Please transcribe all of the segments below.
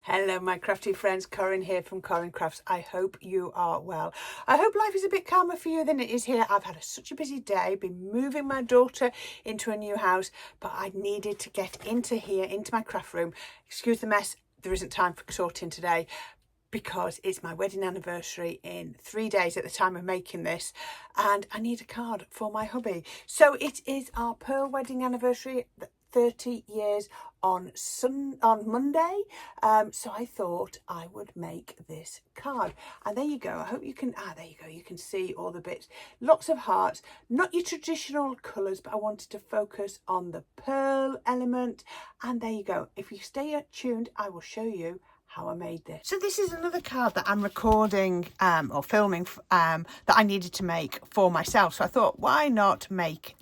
Hello my crafty friends, Corrine here from Corrine Crafts. I hope you are well. I hope life is a bit calmer for you than it is here. I've had such a busy day, been moving my daughter into a new house, but I needed to get into here, into my craft room. Excuse the mess, there isn't time for sorting today because it's my wedding anniversary in 3 days at the time of making this, and I need a card for my hubby. So it is our pearl wedding anniversary, 30 years on Monday, so I thought I would make this card, and there you go. I hope you can there you go, you can see all the bits, lots of hearts, not your traditional colours, but I wanted to focus on the pearl element, and there you go. If you stay tuned, I will show you how I made this. So this is another card that I'm recording or filming that I needed to make for myself, so I thought, why not make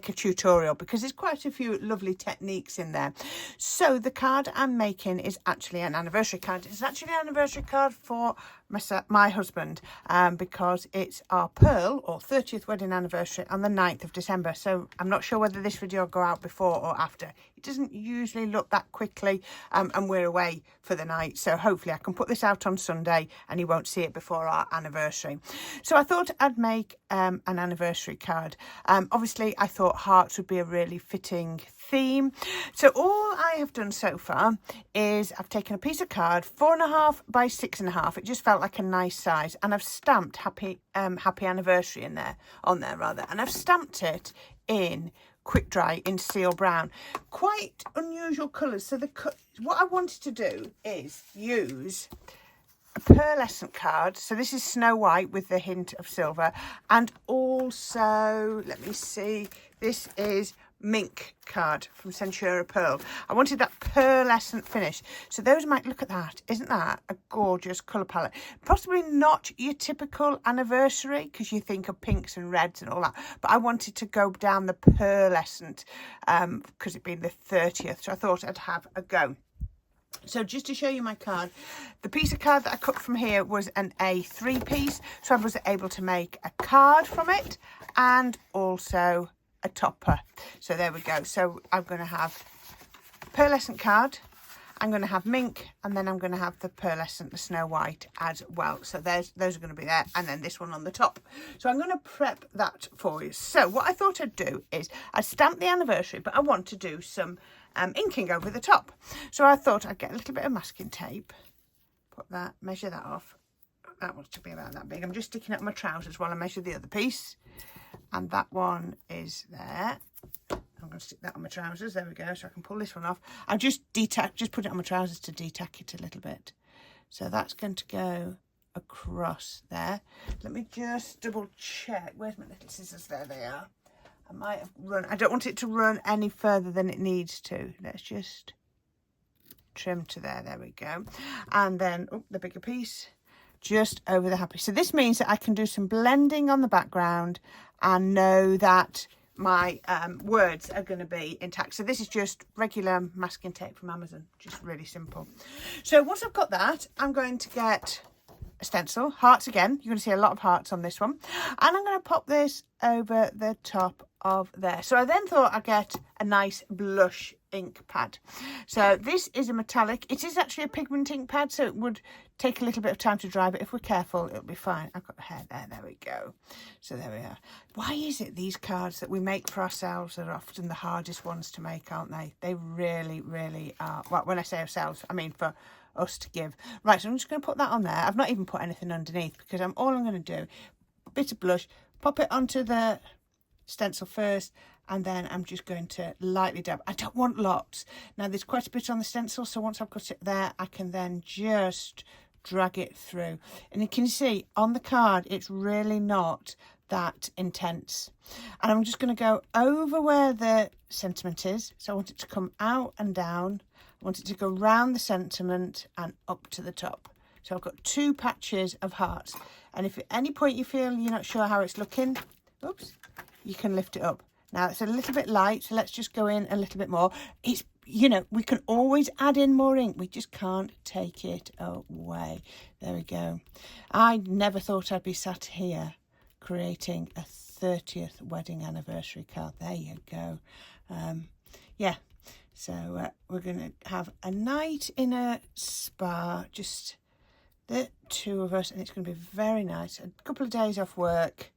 a tutorial, because there's quite a few lovely techniques in there. So the card I'm making is actually an anniversary card. It's actually an anniversary card for my husband, because it's our pearl or 30th wedding anniversary on the 9th of December. So I'm not sure whether this video will go out before or after. It doesn't usually look that quickly, and we're away for the night, so hopefully I can put this out on Sunday and you won't see it before our anniversary. So I thought I'd make an anniversary card. Obviously I thought hearts would be a really fitting theme. So all I have done so far is I've taken a piece of card 4.5 by 6.5. It just felt like a nice size, and I've stamped happy anniversary on there, and I've stamped it in quick dry in seal brown. Quite unusual colours. So what I wanted to do is use a pearlescent card. So this is Snow White with the hint of silver, and also, let me see, this is Mink card from Centura Pearl. I wanted that pearlescent finish. So those might, look at that. Isn't that a gorgeous colour palette? Possibly not your typical anniversary, because you think of pinks and reds and all that. But I wanted to go down the pearlescent, because it being the 30th. So I thought I'd have a go. So just to show you my card, the piece of card that I cut from here was an A3 piece. So I was able to make a card from it and also a topper. So there we go. So I'm going to have pearlescent card, I'm going to have Mink, and then I'm going to have the pearlescent, the Snow White as well. So those are going to be there, and then this one on the top. So I'm going to prep that for you. So what I thought I'd do is I'd stamp the anniversary, but I want to do some inking over the top. So I thought I'd get a little bit of masking tape, put that, measure that off. That wants to be about that big. I'm just sticking up my trousers while I measure the other piece. And that one is there. I'm going to stick that on my trousers. There we go. So I can pull this one off. I've just put it on my trousers to detack it a little bit. So that's going to go across there. Let me just double check. Where's my little scissors? There they are. I might have run. I don't want it to run any further than it needs to. Let's just trim to there. There we go. And then the bigger piece just over the happy. So this means that I can do some blending on the background and know that my words are going to be intact. So this is just regular masking tape from Amazon, just really simple. So once I've got that, I'm going to get a stencil, hearts again. You're going to see a lot of hearts on this one, and I'm going to pop this over the top of there. So I then thought I'd get a nice blush ink pad. So this is a metallic. It is actually a pigment ink pad, so it would take a little bit of time to dry, but if we're careful, it'll be fine. I've got the hair there we go. So there we are. Why is it these cards that we make for ourselves are often the hardest ones to make, aren't they? They really, really are. Well, when I say ourselves, I mean for us to give. Right, so I'm just going to put that on there. I've not even put anything underneath, because all I'm going to do, a bit of blush, pop it onto the stencil first, and then I'm just going to lightly dab. I don't want lots. Now there's quite a bit on the stencil, so once I've got it there, I can then just drag it through. And you can see on the card, it's really not that intense. And I'm just going to go over where the sentiment is. So I want it to come out and down. I want it to go round the sentiment and up to the top. So I've got 2 patches of hearts. And if at any point you feel you're not sure how it's looking, oops, you can lift it up. Now it's a little bit light, so let's just go in a little bit more. It's, you know, we can always add in more ink. We just can't take it away. There we go. I never thought I'd be sat here creating a 30th wedding anniversary card. There you go. Yeah, So we're going to have a night in a spa, just the two of us, and it's going to be very nice. A couple of days off work,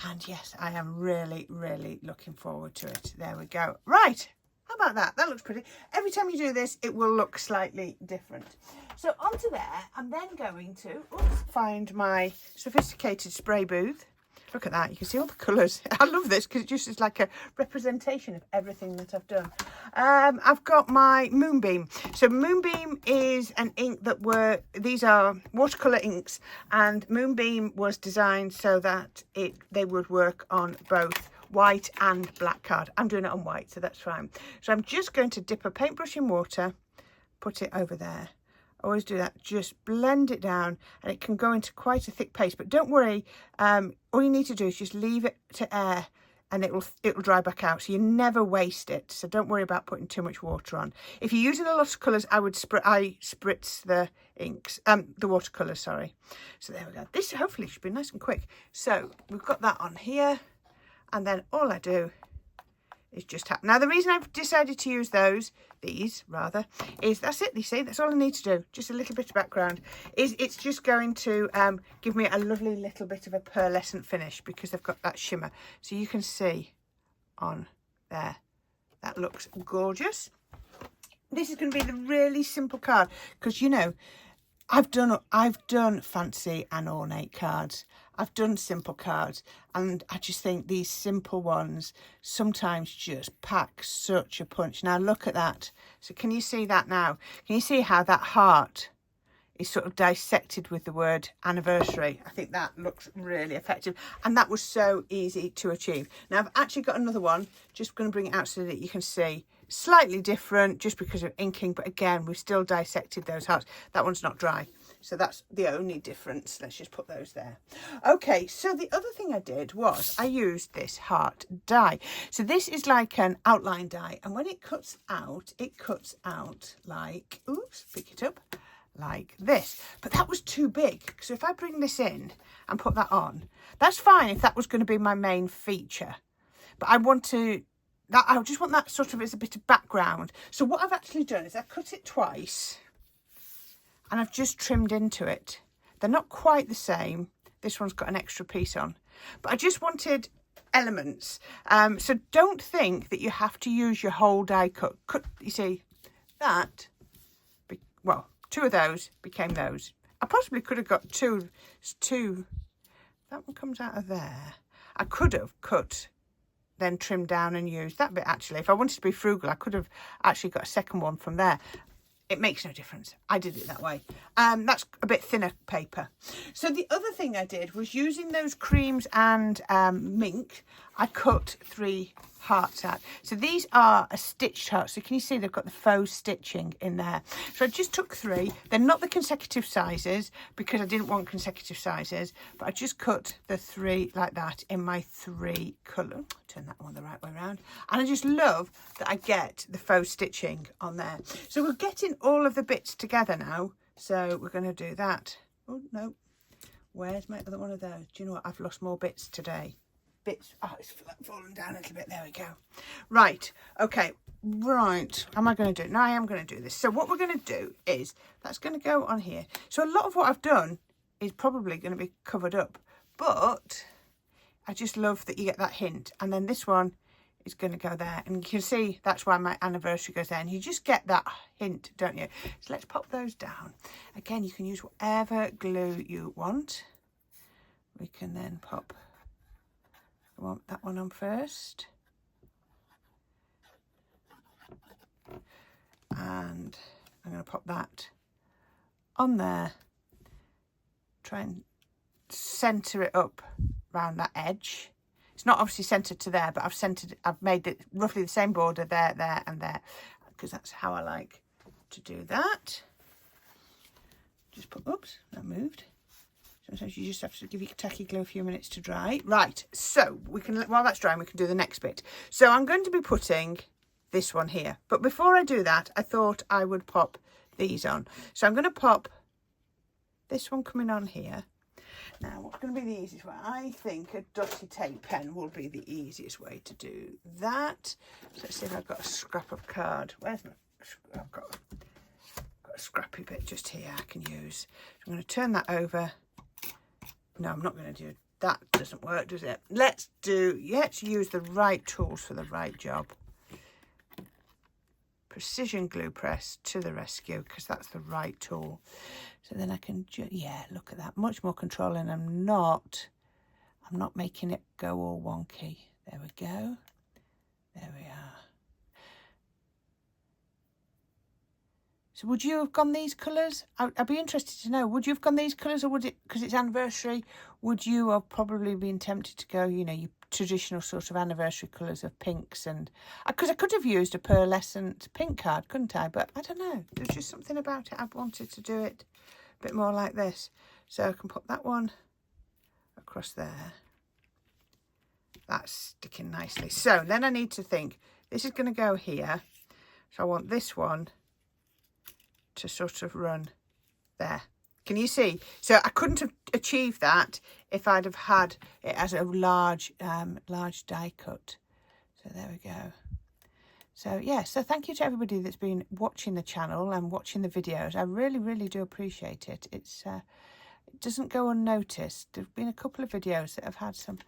and yes, I am really, really looking forward to it. There we go. Right, how about that? That looks pretty. Every time you do this, it will look slightly different. So onto there, I'm then going to find my sophisticated spray booth. Look at that, you can see all the colours. I love this because it just is like a representation of everything that I've done. I've got my Moonbeam. So Moonbeam is an ink that these are watercolour inks, and Moonbeam was designed so that they would work on both white and black card. I'm doing it on white, so that's fine. So I'm just going to dip a paintbrush in water, put it over there. Always do that, just blend it down, and it can go into quite a thick paste, but don't worry, all you need to do is just leave it to air and it'll dry back out, so you never waste it. So don't worry about putting too much water on. If you're using a lot of colours, I spritz the inks, the watercolours, sorry. So there we go. This hopefully should be nice and quick. So we've got that on here, and then all I do is just tap. Now the reason I've decided to use these rather, is that's it. You see, that's all I need to do. Just a little bit of background. It's just going to give me a lovely little bit of a pearlescent finish because they've got that shimmer. So you can see on there, that looks gorgeous. This is going to be the really simple card because, you know, I've done fancy and ornate cards. I've done simple cards, and I just think these simple ones sometimes just pack such a punch. Now look at that. So can you see that now? Can you see how that heart is sort of dissected with the word anniversary? I think that looks really effective, and that was so easy to achieve. Now I've actually got another one, just going to bring it out so that you can see. Slightly different just because of inking, but again, we've still dissected those hearts. That one's not dry, so that's the only difference. Let's just put those there. Okay, so the other thing I did was I used this heart die. So this is like an outline die, and when it cuts out like, oops, pick it up, like this. But that was too big, so if I bring this in and put that on, that's fine if that was going to be my main feature, but I just want that sort of as a bit of background. So what I've actually done is I cut it twice and I've just trimmed into it. They're not quite the same. This one's got an extra piece on, but I just wanted elements. So don't think that you have to use your whole die cut. You see that? Well, two of those became those. I possibly could have got two. That one comes out of there. I could have cut, then trimmed down and used that bit. Actually, if I wanted to be frugal, I could have actually got a second one from there. It makes no difference. I did it that way. That's a bit thinner paper. So the other thing I did was using those creams and mink, I cut 3 hearts out. So these are a stitched heart. So can you see they've got the faux stitching in there? So I just took 3. They're not the consecutive sizes because I didn't want consecutive sizes, but I just cut the 3 like that in my 3 colour. Turn that one the right way around. And I just love that I get the faux stitching on there. So we're getting all of the bits together now. So we're going to do that. Oh, no. Where's my other one of those? Do you know what? I've lost more bits today. Bits. Oh, it's fallen down a little bit. There we go. Right. Okay. Right. Am I going to do it? No, I am going to do this. So what we're going to do is that's going to go on here. So a lot of what I've done is probably going to be covered up, but I just love that you get that hint. And then this one is going to go there, and you can see that's why my anniversary goes there, and you just get that hint, don't you? So let's pop those down. Again, you can use whatever glue you want. We can then pop, I want that one on first, and I'm going to pop that on there. Try and centre it up around that edge. It's not obviously centred to there, but I've made it roughly the same border there, there and there, because that's how I like to do that. Just put, oops, that moved. Sometimes you just have to give your tacky glue a few minutes to dry. Right, so we can, while that's drying, we can do the next bit. So I'm going to be putting this one here. But before I do that, I thought I would pop these on. So I'm going to pop this one coming on here. Now, what's going to be the easiest way? I think a dusty tape pen will be the easiest way to do that. So let's see if I've got a scrap of card. Where's my... I've got a scrappy bit just here I can use. So I'm going to turn that over. No, I'm not going to do... That doesn't work, does it? Let's use the right tools for the right job. Precision glue press to the rescue, because that's the right tool. So then I can yeah, look at that, much more control, and I'm not making it go all wonky. There we go. There we are. So would you have gone these colours? I'd be interested to know, would you have gone these colours, or would it, because it's anniversary, would you have probably been tempted to go, you know, your traditional sort of anniversary colours of pinks? And because I could have used a pearlescent pink card, couldn't I? But I don't know, there's just something about it. I wanted to do it a bit more like this. So I can put that one across there. That's sticking nicely. So then I need to think, this is going to go here. So I want this one to sort of run there. Can you see? So I couldn't have achieved that if I'd have had it as a large die cut. So there we go. So yeah, so thank you to everybody that's been watching the channel and watching the videos. I really, really do appreciate it. It doesn't go unnoticed. There have been a couple of videos that have had some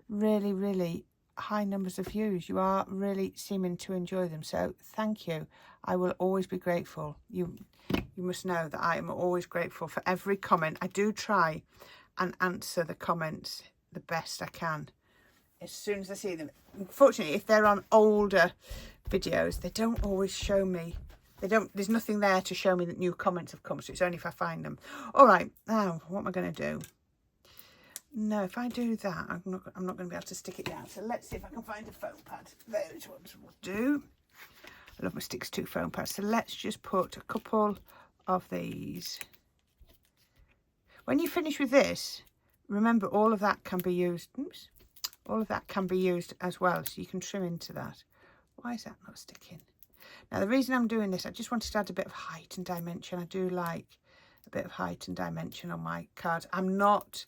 really, really high numbers of views. You are really seeming to enjoy them. So thank you. I will always be grateful. You must know that I am always grateful for every comment. I do try and answer the comments the best I can as soon as I see them. Unfortunately, if they're on older videos, they don't always show me. There's nothing there to show me that new comments have come, so it's only if I find them. All right, now what am I going to do? No, if I do that, I'm not going to be able to stick it down. So let's see if I can find a foam pad. Those ones will do. I love my sticks to foam pads. So let's just put a couple of these. When you finish with this, remember all of that can be used. Oops, all of that can be used as well, so you can trim into that. Why is that not sticking? Now the reason I'm doing this, I just wanted to add a bit of height and dimension. I do like a bit of height and dimension on my cards. I'm not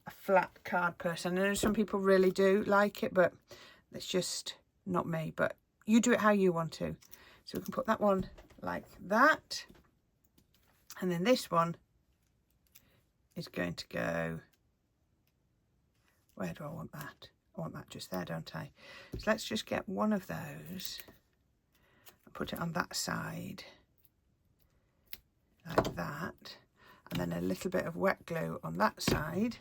a flat card person. I know some people really do like it, but it's just not me. But you do it how you want to. So we can put that one like that. And then this one is going to go, where do I want that? I want that just there, don't I? So let's just get one of those and put it on that side, like that. And then a little bit of wet glue on that side.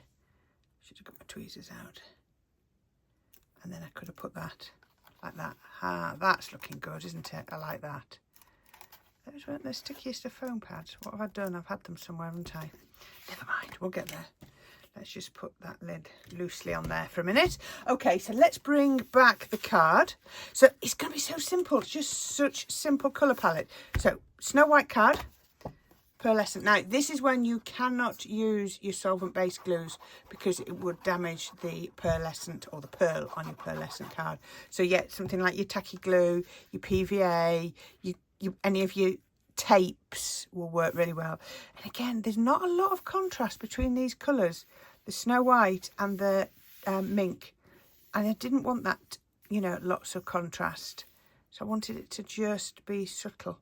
Should have got my tweezers out. And then I could have put that like that. Ah, that's looking good, isn't it? I like that. Those weren't the stickiest of foam pads. What have I done? I've had them somewhere, haven't I? Never mind, we'll get there. Let's just put that lid loosely on there for a minute. Okay, so let's bring back the card. So it's going to be so simple. It's just such simple colour palette. So Snow White card, pearlescent. Now, this is when you cannot use your solvent-based glues because it would damage the pearlescent or the pearl on your pearlescent card. So yeah, something like your tacky glue, your PVA, any of your tapes will work really well. And again, there's not a lot of contrast between these colours, the Snow White and the mink. And I didn't want that, you know, lots of contrast. So I wanted it to just be subtle.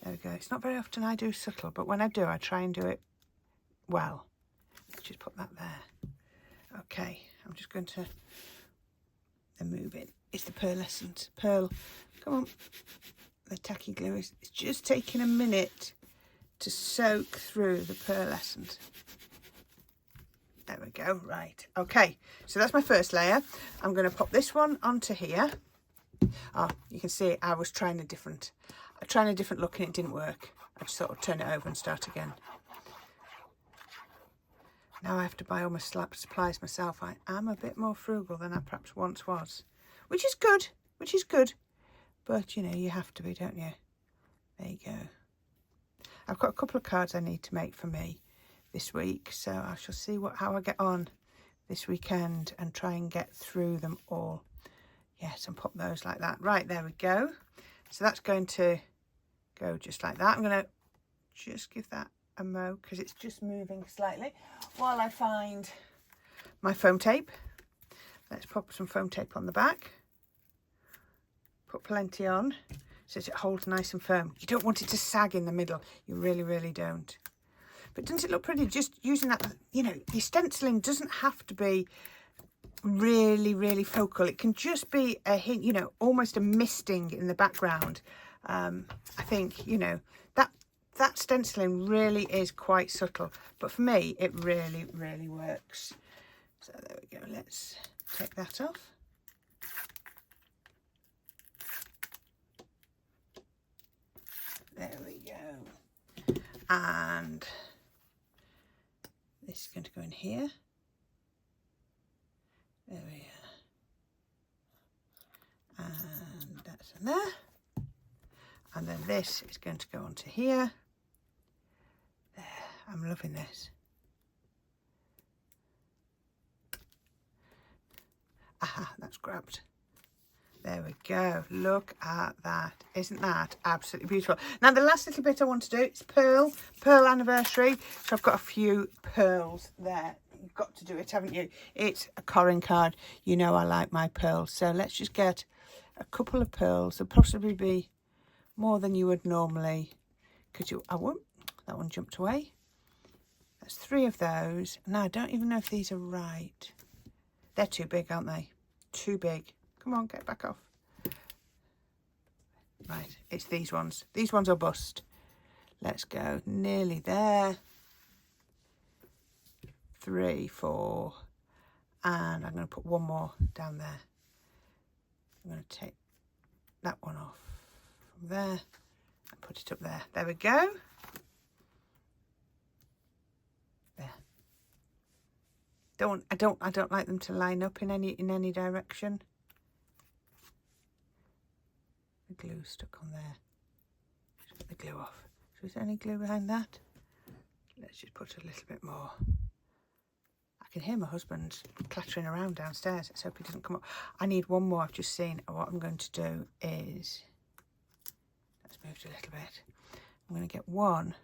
There we go. It's not very often I do subtle, but when I do, I try and do it well. Let's just put that there. Okay, I'm just going to move it. It's the pearlescent pearl. Come on. The tacky glue is just taking a minute to soak through the pearlescent. There we go. Right. Okay. So that's my first layer. I'm going to pop this one onto here. Oh, you can see I was trying a different look and it didn't work. I just sort of turn it over and start again. Now I have to buy all my supplies myself. I am a bit more frugal than I perhaps once was, which is good. But, you know, you have to be, don't you? There you go. I've got a couple of cards I need to make for me this week. So I shall see how I get on this weekend and try and get through them all. Yes, and pop those like that. Right, there we go. So that's going to go just like that. I'm going to just give that a mo because it's just moving slightly while I find my foam tape. Let's pop some foam tape on the back. Put plenty on so that it holds nice and firm. You don't want it to sag in the middle. You really, really don't. But doesn't it look pretty? Just using that, you know, your stenciling doesn't have to be really, really focal. It can just be a hint, you know, almost a misting in the background. I think, you know, that stenciling really is quite subtle. But for me, it really, really works. So there we go. Let's take that off. There we go. And this is going to go in here. There we are. And that's in there. And then this is going to go onto here. There. I'm loving this. Aha, that's grabbed. There we go. Look at that. Isn't that absolutely beautiful? Now, the last little bit I want to do is pearl anniversary. So I've got a few pearls there. You've got to do it, haven't you? It's a Corrine card. You know I like my pearls. So let's just get a couple of pearls. There'll possibly be more than you would normally. Because I won't. That one jumped away. That's 3 of those. Now, I don't even know if these are right. They're too big, aren't they? Too big. Come on, get back off. Right, it's these ones. These ones are bust. Let's go. Nearly there. 3, 4. And I'm going to put one more down there. I'm going to take that one off from there and put it up there. There we go. There. I don't like them to line up in any direction. The glue stuck on there. Just get the glue off. So is there any glue behind that? Let's just put a little bit more. I can hear my husband clattering around downstairs. Let's hope he doesn't come up. I need one more. I've just seen. What I'm going to do is, let's move it a little bit. I'm going to get one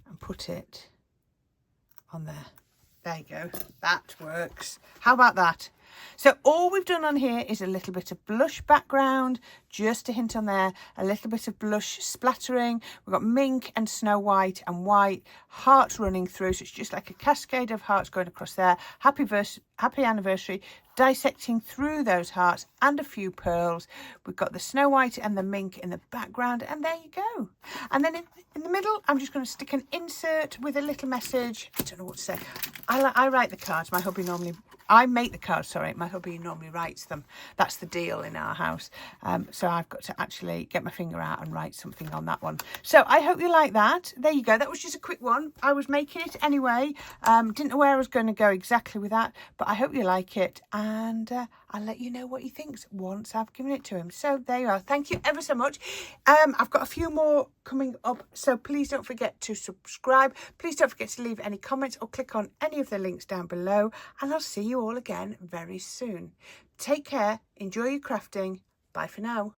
and put it on there. There you go. That works. How about that? So all we've done on here is a little bit of blush background, just a hint on there, a little bit of blush splattering. We've got mink and snow white and white, hearts running through. So it's just like a cascade of hearts going across there. Happy anniversary, dissecting through those hearts and a few pearls. We've got the snow white and the mink in the background, and there you go. And then in the middle, I'm just going to stick an insert with a little message. I don't know what to say. I write the cards. I make the cards, sorry. My hubby normally writes them. That's the deal in our house. So I've got to actually get my finger out and write something on that one. So I hope you like that. There you go. That was just a quick one. I was making it anyway. Didn't know where I was going to go exactly with that, but I hope you like it. And I'll let you know what he thinks once I've given it to him. So there you are. Thank you ever so much. I've got a few more coming up, so please don't forget to subscribe. Please don't forget to leave any comments or click on any of the links down below, and I'll see you all again very soon. Take care, enjoy your crafting. Bye for now.